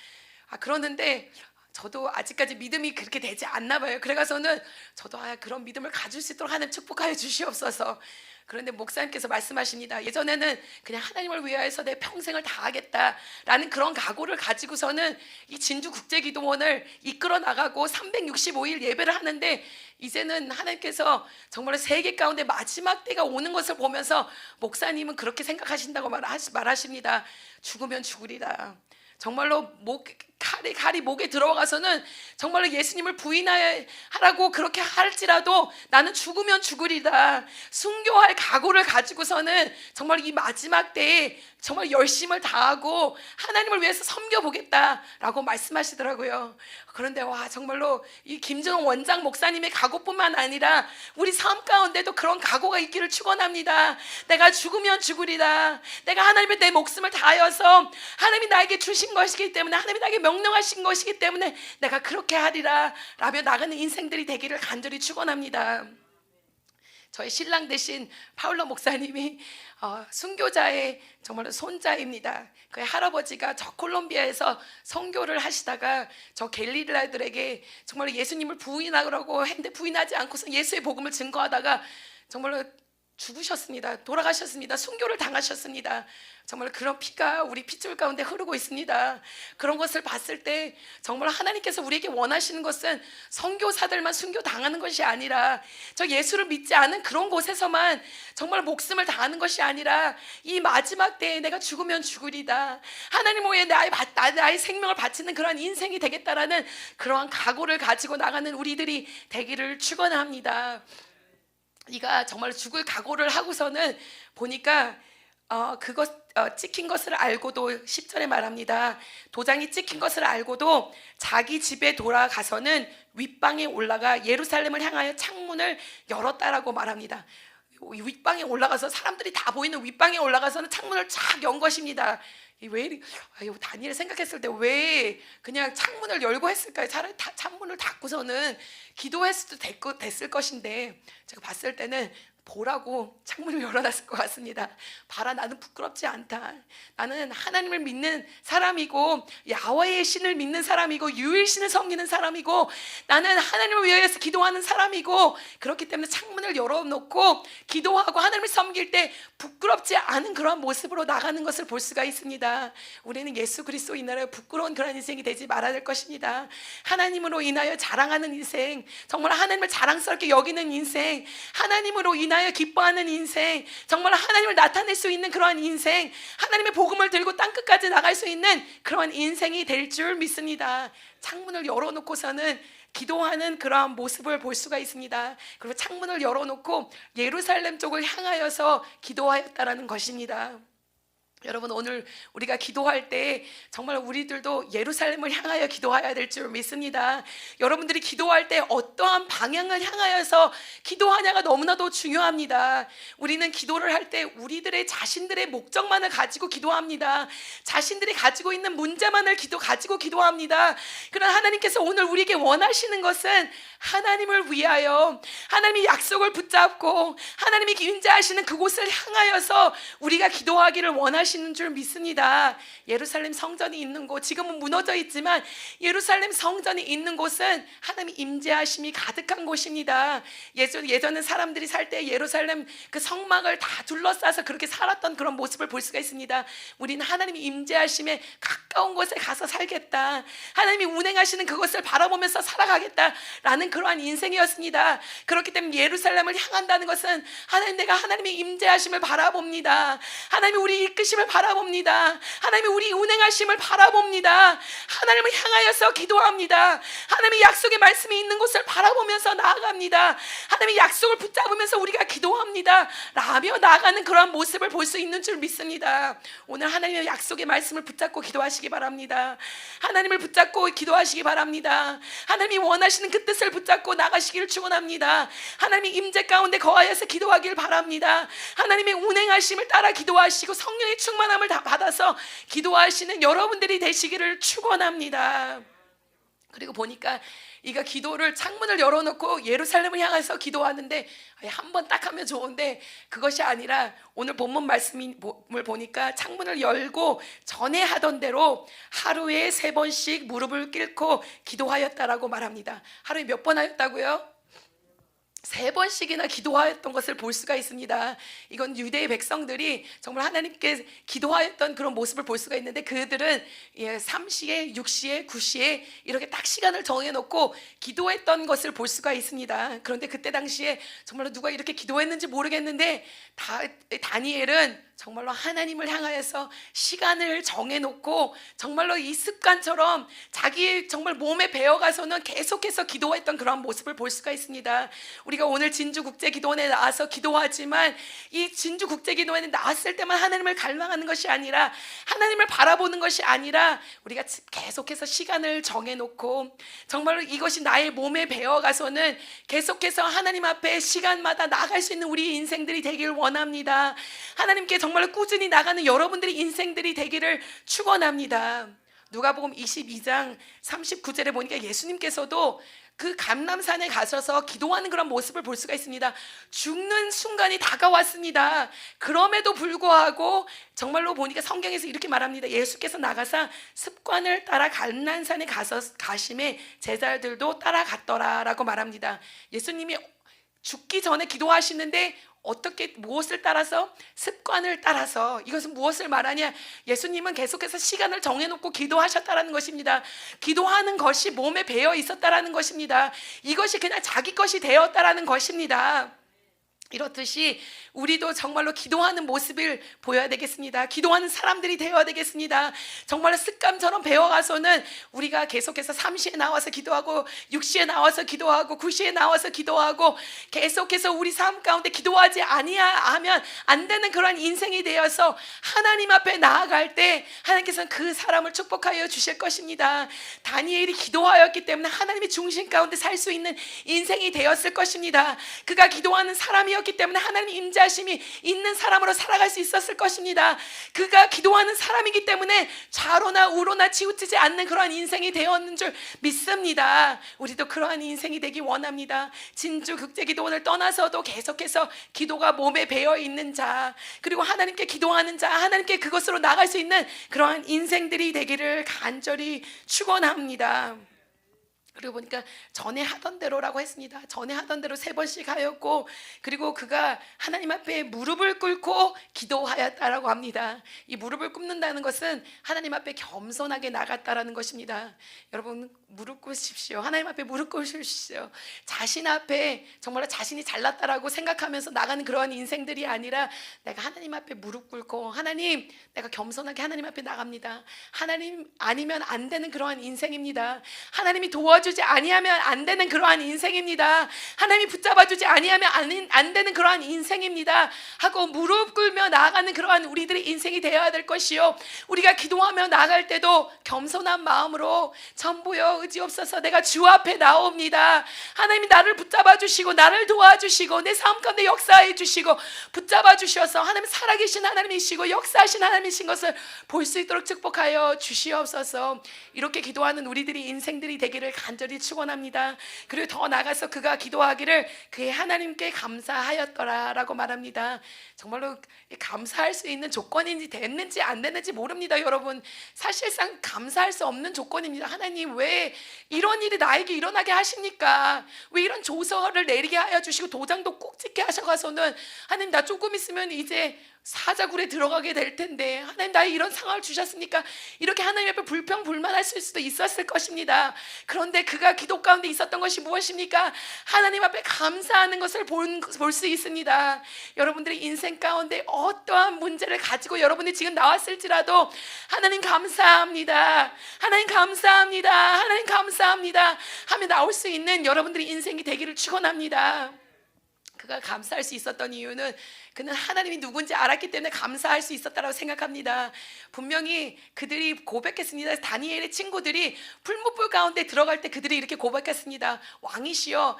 그러는데 저도 아직까지 믿음이 그렇게 되지 않나 봐요. 그래가서는 저도 그런 믿음을 가질 수 있도록 하나님 축복하여 주시옵소서. 그런데 목사님께서 말씀하십니다. 예전에는 그냥 하나님을 위하여서 내 평생을 다하겠다라는 그런 각오를 가지고서는 이 진주국제기도원을 이끌어 나가고 365일 예배를 하는데, 이제는 하나님께서 정말 세계 가운데 마지막 때가 오는 것을 보면서 목사님은 그렇게 생각하신다고 말하십니다. 죽으면 죽으리라. 정말로 칼이 목에 들어가서는 정말로 예수님을 부인하라고 그렇게 할지라도 나는 죽으면 죽으리다, 순교할 각오를 가지고서는 정말 이 마지막 때에 정말 열심을 다하고 하나님을 위해서 섬겨보겠다라고 말씀하시더라고요. 그런데 와, 정말로 이 김준호 원장 목사님의 각오뿐만 아니라 우리 삶 가운데도 그런 각오가 있기를 축원합니다. 내가 죽으면 죽으리다, 내가 하나님의 내 목숨을 다하여서 하나님이 나에게 주신 것이기 때문에, 하나님이 나에게 명령하신 것이기 때문에 내가 그렇게 하리라 라며 나가는 인생들이 되기를 간절히 축원합니다. 저희 신랑 되신 파울로 목사님이 순교자의 정말 손자입니다. 그의 할아버지가 저 콜롬비아에서 선교를 하시다가 저 갤리라들에게 정말 예수님을 부인하라고 했는데 부인하지 않고서 예수의 복음을 증거하다가 정말로 죽으셨습니다. 돌아가셨습니다. 순교를 당하셨습니다. 정말 그런 피가 우리 핏줄 가운데 흐르고 있습니다. 그런 것을 봤을 때 정말 하나님께서 우리에게 원하시는 것은 선교사들만 순교 당하는 것이 아니라, 저 예수를 믿지 않은 그런 곳에서만 정말 목숨을 다하는 것이 아니라, 이 마지막 때에 내가 죽으면 죽으리다, 하나님 위해 나의 생명을 바치는 그러한 인생이 되겠다라는 그러한 각오를 가지고 나가는 우리들이 되기를 축원합니다. 이가 정말 죽을 각오를 하고서는 보니까 찍힌 것을 알고도 10절에 말합니다. 도장이 찍힌 것을 알고도 자기 집에 돌아가서는 윗방에 올라가 예루살렘을 향하여 창문을 열었다라고 말합니다. 윗방에 올라가서, 사람들이 다 보이는 윗방에 올라가서는 창문을 쫙 연 것입니다. 왜 다니엘 생각했을 때 왜 그냥 창문을 열고 했을까요? 차라리 창문을 닫고서는 기도했을 수도 됐을 것인데, 제가 봤을 때는 보라고 창문을 열어놨을 것 같습니다. 봐라, 나는 부끄럽지 않다. 나는 하나님을 믿는 사람이고 야훼의 신을 믿는 사람이고 유일신을 섬기는 사람이고 나는 하나님을 위해서 기도하는 사람이고, 그렇기 때문에 창문을 열어놓고 기도하고 하나님을 섬길 때 부끄럽지 않은 그런 모습으로 나가는 것을 볼 수가 있습니다. 우리는 예수 그리스도 인하여 부끄러운 그런 인생이 되지 말아야 될 것입니다. 하나님으로 인하여 자랑하는 인생, 정말 하나님을 자랑스럽게 여기는 인생, 하나님으로 인하여 기뻐하는 인생, 정말 하나님을 나타낼 수 있는 그러한 인생, 하나님의 복음을 들고 땅끝까지 나갈 수 있는 그러한 인생이 될 줄 믿습니다. 창문을 열어놓고서는 기도하는 그러한 모습을 볼 수가 있습니다. 그리고 창문을 열어놓고 예루살렘 쪽을 향하여서 기도하였다라는 것입니다. 여러분, 오늘 우리가 기도할 때 정말 우리들도 예루살렘을 향하여 기도해야 될 줄 믿습니다. 여러분들이 기도할 때 어떠한 방향을 향하여서 기도하냐가 너무나도 중요합니다. 우리는 기도를 할 때 우리들의 자신들의 목적만을 가지고 기도합니다. 자신들이 가지고 있는 문제만을 가지고 기도합니다. 그러나 하나님께서 오늘 우리에게 원하시는 것은 하나님을 위하여, 하나님이 약속을 붙잡고 하나님이 임재하시는 그곳을 향하여서 우리가 기도하기를 원하시는 줄 믿습니다. 예루살렘 성전이 있는 곳, 지금은 무너져 있지만 예루살렘 성전이 있는 곳은 하나님의 임재하심이 가득한 곳입니다. 예전에 사람들이 살 때 예루살렘 그 성막을 다 둘러싸서 그렇게 살았던 그런 모습을 볼 수가 있습니다. 우리는 하나님의 임재하심에 가까운 곳에 가서 살겠다, 하나님이 운행하시는 그것을 바라보면서 살아가겠다라는 그러한 인생이었습니다. 그렇기 때문에 예루살렘을 향한다는 것은 내가 하나님의 임재하심을 바라봅니다. 하나님이 우리 이끄심을 바라봅니다. 하나님이 우리 운행하심을 바라봅니다. 하나님을 향하여서 기도합니다. 하나님의 약속의 말씀이 있는 곳을 바라보면서 나아갑니다. 하나님의 약속을 붙잡으면서 우리가 기도합니다 라며 나아가는 그러한 모습을 볼 수 있는 줄 믿습니다. 오늘 하나님의 약속의 말씀을 붙잡고 기도하시기 바랍니다. 하나님을 붙잡고 기도하시기 바랍니다. 하나님이 원하시는 그 뜻을 붙잡고 나가시기를 축원합니다. 하나님의 임재 가운데 거하여서 기도하길 바랍니다. 하나님의 운행하심을 따라 기도하시고 성령의 충만함을 다 받아서 기도하시는 여러분들이 되시기를 축원합니다. 그리고 보니까 이가 기도를 창문을 열어놓고 예루살렘을 향해서 기도하는데 한 번 딱 하면 좋은데 그것이 아니라 오늘 본문 말씀을 보니까 창문을 열고 전에 하던 대로 하루에 3번씩 무릎을 꿇고 기도하였다라고 말합니다. 하루에 몇 번 하였다고요? 3번씩이나 기도하였던 것을 볼 수가 있습니다. 이건 유대의 백성들이 정말 하나님께 기도하였던 그런 모습을 볼 수가 있는데, 그들은 3시에 6시에 9시에 이렇게 딱 시간을 정해놓고 기도했던 것을 볼 수가 있습니다. 그런데 그때 당시에 정말로 누가 이렇게 기도했는지 모르겠는데 다니엘은 정말로 하나님을 향하여서 시간을 정해놓고 정말로 이 습관처럼 자기 정말 몸에 배어가서는 계속해서 기도했던 그런 모습을 볼 수가 있습니다. 우리가 오늘 진주국제기도원에 나와서 기도하지만 이 진주국제기도원에 나왔을 때만 하나님을 갈망하는 것이 아니라, 하나님을 바라보는 것이 아니라, 우리가 계속해서 시간을 정해놓고 정말로 이것이 나의 몸에 배어가서는 계속해서 하나님 앞에 시간마다 나아갈 수 있는 우리 인생들이 되길 원합니다. 하나님께 정말 꾸준히 나가는 여러분들의 인생들이 되기를 축원합니다. 누가복음 22장 39절에 보니까 예수님께서도 그 감람산에 가셔서 기도하는 그런 모습을 볼 수가 있습니다. 죽는 순간이 다가왔습니다. 그럼에도 불구하고 정말로 보니까 성경에서 이렇게 말합니다. 예수께서 나가사 습관을 따라 감람산에 가심에 제자들도 따라갔더라라고 말합니다. 예수님이 죽기 전에 기도하시는데 어떻게, 무엇을 따라서? 습관을 따라서. 이것은 무엇을 말하냐? 예수님은 계속해서 시간을 정해놓고 기도하셨다라는 것입니다. 기도하는 것이 몸에 배어 있었다라는 것입니다. 이것이 그냥 자기 것이 되었다라는 것입니다. 이렇듯이 우리도 정말로 기도하는 모습을 보여야 되겠습니다. 기도하는 사람들이 되어야 되겠습니다. 정말로 습관처럼 배워가서는 우리가 계속해서 3시에 나와서 기도하고 6시에 나와서 기도하고 9시에 나와서 기도하고 계속해서 우리 삶 가운데 기도하지 아니하면 안 되는 그런 인생이 되어서 하나님 앞에 나아갈 때 하나님께서는 그 사람을 축복하여 주실 것입니다. 다니엘이 기도하였기 때문에 하나님의 중심 가운데 살 수 있는 인생이 되었을 것입니다. 그가 기도하는 사람이었기 때문에 하나님의 임재하심이 있는 사람으로 살아갈 수 있었을 것입니다. 그가 기도하는 사람이기 때문에 좌로나 우로나 치우치지 않는 그러한 인생이 되었는 줄 믿습니다. 우리도 그러한 인생이 되기 원합니다. 진주국제기도원을 떠나서도 계속해서 기도가 몸에 배어 있는 자, 그리고 하나님께 기도하는 자, 하나님께 그것으로 나갈 수 있는 그러한 인생들이 되기를 간절히 축원합니다. 그리고 보니까 전에 하던 대로라고 했습니다. 전에 하던 대로 3번씩 하였고, 그리고 그가 하나님 앞에 무릎을 꿇고 기도하였다라고 합니다. 이 무릎을 꿇는다는 것은 하나님 앞에 겸손하게 나갔다라는 것입니다. 여러분, 무릎 꿇으십시오. 하나님 앞에 무릎 꿇으십시오. 자신 앞에 정말 자신이 잘났다라고 생각하면서 나가는 그러한 인생들이 아니라, 내가 하나님 앞에 무릎 꿇고, 하나님, 내가 겸손하게 하나님 앞에 나갑니다. 하나님 아니면 안 되는 그러한 인생입니다. 하나님이 도와주지 아니하면 안 되는 그러한 인생입니다. 하나님이 붙잡아주지 아니하면 안 되는 그러한 인생입니다 하고 무릎 꿇며 나아가는 그러한 우리들의 인생이 되어야 될 것이요, 우리가 기도하며 나아갈 때도 겸손한 마음으로 전부여 의지없어서 내가 주 앞에 나옵니다. 하나님이 나를 붙잡아 주시고 나를 도와주시고 내 삶 가운데 역사해 주시고 붙잡아 주셔서 하나님 살아계신 하나님이시고 역사하신 하나님이신 것을 볼 수 있도록 축복하여 주시옵소서. 이렇게 기도하는 우리들이 인생들이 되기를 간절히 축원합니다. 그리고 더 나가서 그가 기도하기를 그의 하나님께 감사하였더라라고 말합니다. 정말로 감사할 수 있는 조건인지 됐는지 안 됐는지 모릅니다. 여러분, 사실상 감사할 수 없는 조건입니다. 하나님, 왜 이런 일이 나에게 일어나게 하십니까? 왜 이런 조서를 내리게 하여 주시고 도장도 꼭 찍게 하셔가서는, 하나님, 나 조금 있으면 이제 사자굴에 들어가게 될 텐데 하나님, 나의 이런 상황을 주셨으니까 이렇게 하나님 앞에 불평불만할 수도 있었을 것입니다. 그런데 그가 기도 가운데 있었던 것이 무엇입니까? 하나님 앞에 감사하는 것을 볼 수 있습니다. 여러분들의 인생 가운데 어떠한 문제를 가지고 여러분이 지금 나왔을지라도 하나님 감사합니다, 하나님 감사합니다, 하나님 감사합니다 하며 나올 수 있는 여러분들의 인생이 되기를 축원합니다. 그가 감사할 수 있었던 이유는 그는 하나님이 누군지 알았기 때문에 감사할 수 있었다고 생각합니다. 분명히 그들이 고백했습니다. 다니엘의 친구들이 풀무불 가운데 들어갈 때 그들이 이렇게 고백했습니다. 왕이시여,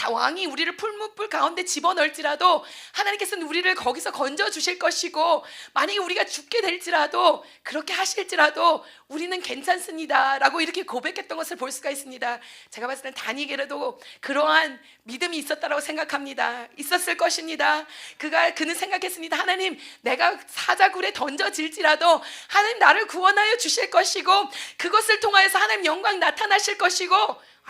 왕이 우리를 풀무불 가운데 집어넣을지라도 하나님께서는 우리를 거기서 건져 주실 것이고, 만약에 우리가 죽게 될지라도 그렇게 하실지라도 우리는 괜찮습니다 라고 이렇게 고백했던 것을 볼 수가 있습니다. 제가 봤을 땐 다니엘에도 그러한 믿음이 있었다고 생각합니다. 있었을 것입니다. 그는 생각했습니다. 하나님, 내가 사자굴에 던져질지라도 하나님 나를 구원하여 주실 것이고 그것을 통하여서 하나님 영광 나타나실 것이고,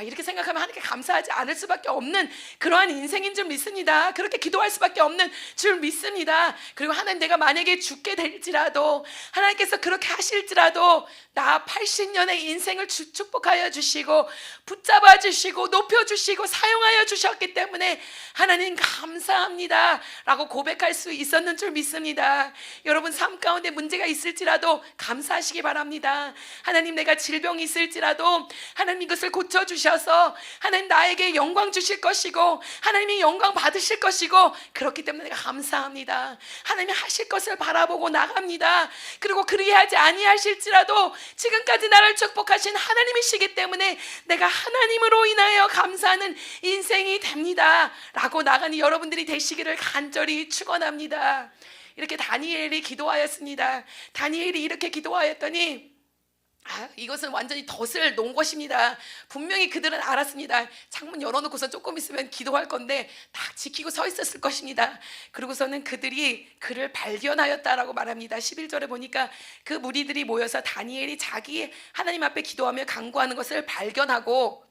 이렇게 생각하면 하나님께 감사하지 않을 수밖에 없는 그러한 인생인 줄 믿습니다. 그렇게 기도할 수밖에 없는 줄 믿습니다. 그리고 하나님, 내가 만약에 죽게 될지라도 하나님께서 그렇게 하실지라도 나 80년의 인생을 축복하여 주시고 붙잡아 주시고 높여 주시고 사용하여 주셨기 때문에 하나님 감사합니다 라고 고백할 수 있었는 줄 믿습니다. 여러분, 삶 가운데 문제가 있을지라도 감사하시기 바랍니다. 하나님, 내가 질병이 있을지라도 하나님 이것을 고쳐주셔서 하나님 나에게 영광 주실 것이고 하나님이 영광 받으실 것이고, 그렇기 때문에 내가 감사합니다. 하나님이 하실 것을 바라보고 나갑니다. 그리고 그리하지 아니하실지라도 지금까지 나를 축복하신 하나님이시기 때문에 내가 하나님으로 인하여 감사하는 인생이 됩니다 라고 나가는 여러분들이 되시기를 간절히 축원합니다. 이렇게 다니엘이 기도하였습니다. 다니엘이 이렇게 기도하였더니 이것은 완전히 덫을 놓은 것입니다. 분명히 그들은 알았습니다. 창문 열어놓고서 조금 있으면 기도할 건데 다 지키고 서 있었을 것입니다. 그러고서는 그들이 그를 발견하였다라고 말합니다. 11절에 보니까 그 무리들이 모여서 다니엘이 자기 하나님 앞에 기도하며 간구하는 것을 발견하고,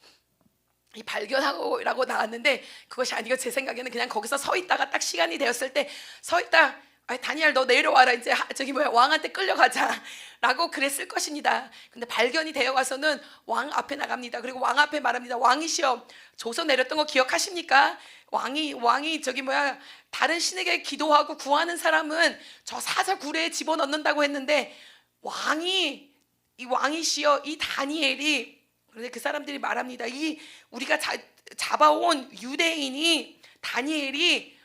이 발견하고라고 나왔는데 그것이 아니고 제 생각에는 그냥 거기서 서 있다가 딱 시간이 되었을 때 서 있다, 다니엘 너 내려와라, 이제 왕한테 끌려가자 라고 그랬을 것입니다. 근데 발견이 되어 가서는 왕 앞에 나갑니다. 그리고 왕 앞에 말합니다. 왕이시여, 조서 내렸던 거 기억하십니까? 왕이 다른 신에게 기도하고 구하는 사람은 저 사자 굴에 집어넣는다고 했는데 왕이시여, 이 다니엘이, 그런데 그 사람들이 말합니다. 이 우리가 잡아온 유대인이, 다니엘이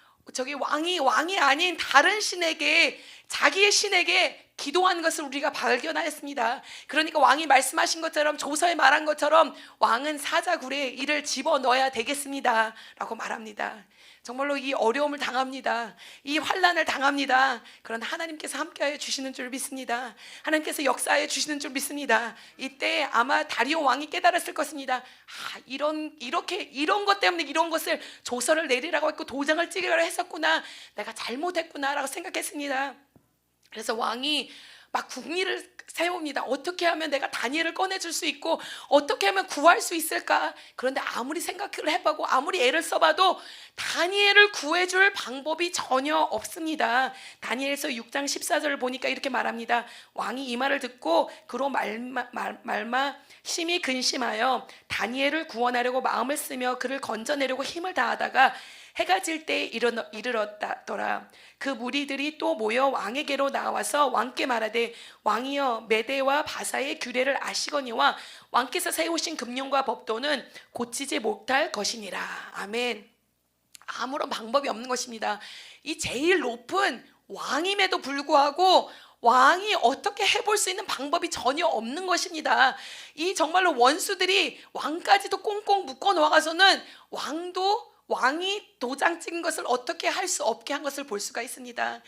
왕이 아닌 다른 신에게, 자기의 신에게 기도하는 것을 우리가 발견하였습니다. 그러니까 왕이 말씀하신 것처럼, 조서에 말한 것처럼 왕은 사자굴에 이를 집어넣어야 되겠습니다 라고 말합니다. 정말로 이 어려움을 당합니다. 이 환난을 당합니다. 그러나 하나님께서 함께하여 주시는 줄 믿습니다. 하나님께서 역사하여 주시는 줄 믿습니다. 이때 아마 다리오 왕이 깨달았을 것입니다. 이런 것 때문에 이런 것을 조서를 내리라고 했고 도장을 찍으라 했었구나, 내가 잘못했구나 라고 생각했습니다. 그래서 왕이 막 궁리를 세웁니다. 어떻게 하면 내가 다니엘을 꺼내줄 수 있고 어떻게 하면 구할 수 있을까? 그런데 아무리 생각을 해봐도 아무리 애를 써봐도 다니엘을 구해줄 방법이 전혀 없습니다. 다니엘서 6장 14절을 보니까 이렇게 말합니다. 왕이 이 말을 듣고 그로 말마 심히 근심하여 다니엘을 구원하려고 마음을 쓰며 그를 건져내려고 힘을 다하다가 해가 질 때에 이르렀더라. 그 무리들이 또 모여 왕에게로 나와서 왕께 말하되, 왕이여, 메대와 바사의 규례를 아시거니와 왕께서 세우신 금령과 법도는 고치지 못할 것이니라. 아멘. 아무런 방법이 없는 것입니다. 이 제일 높은 왕임에도 불구하고 왕이 어떻게 해볼 수 있는 방법이 전혀 없는 것입니다. 이 정말로 원수들이 왕까지도 꽁꽁 묶어 놓아가서는 왕이 도장 찍은 것을 어떻게 할 수 없게 한 것을 볼 수가 있습니다.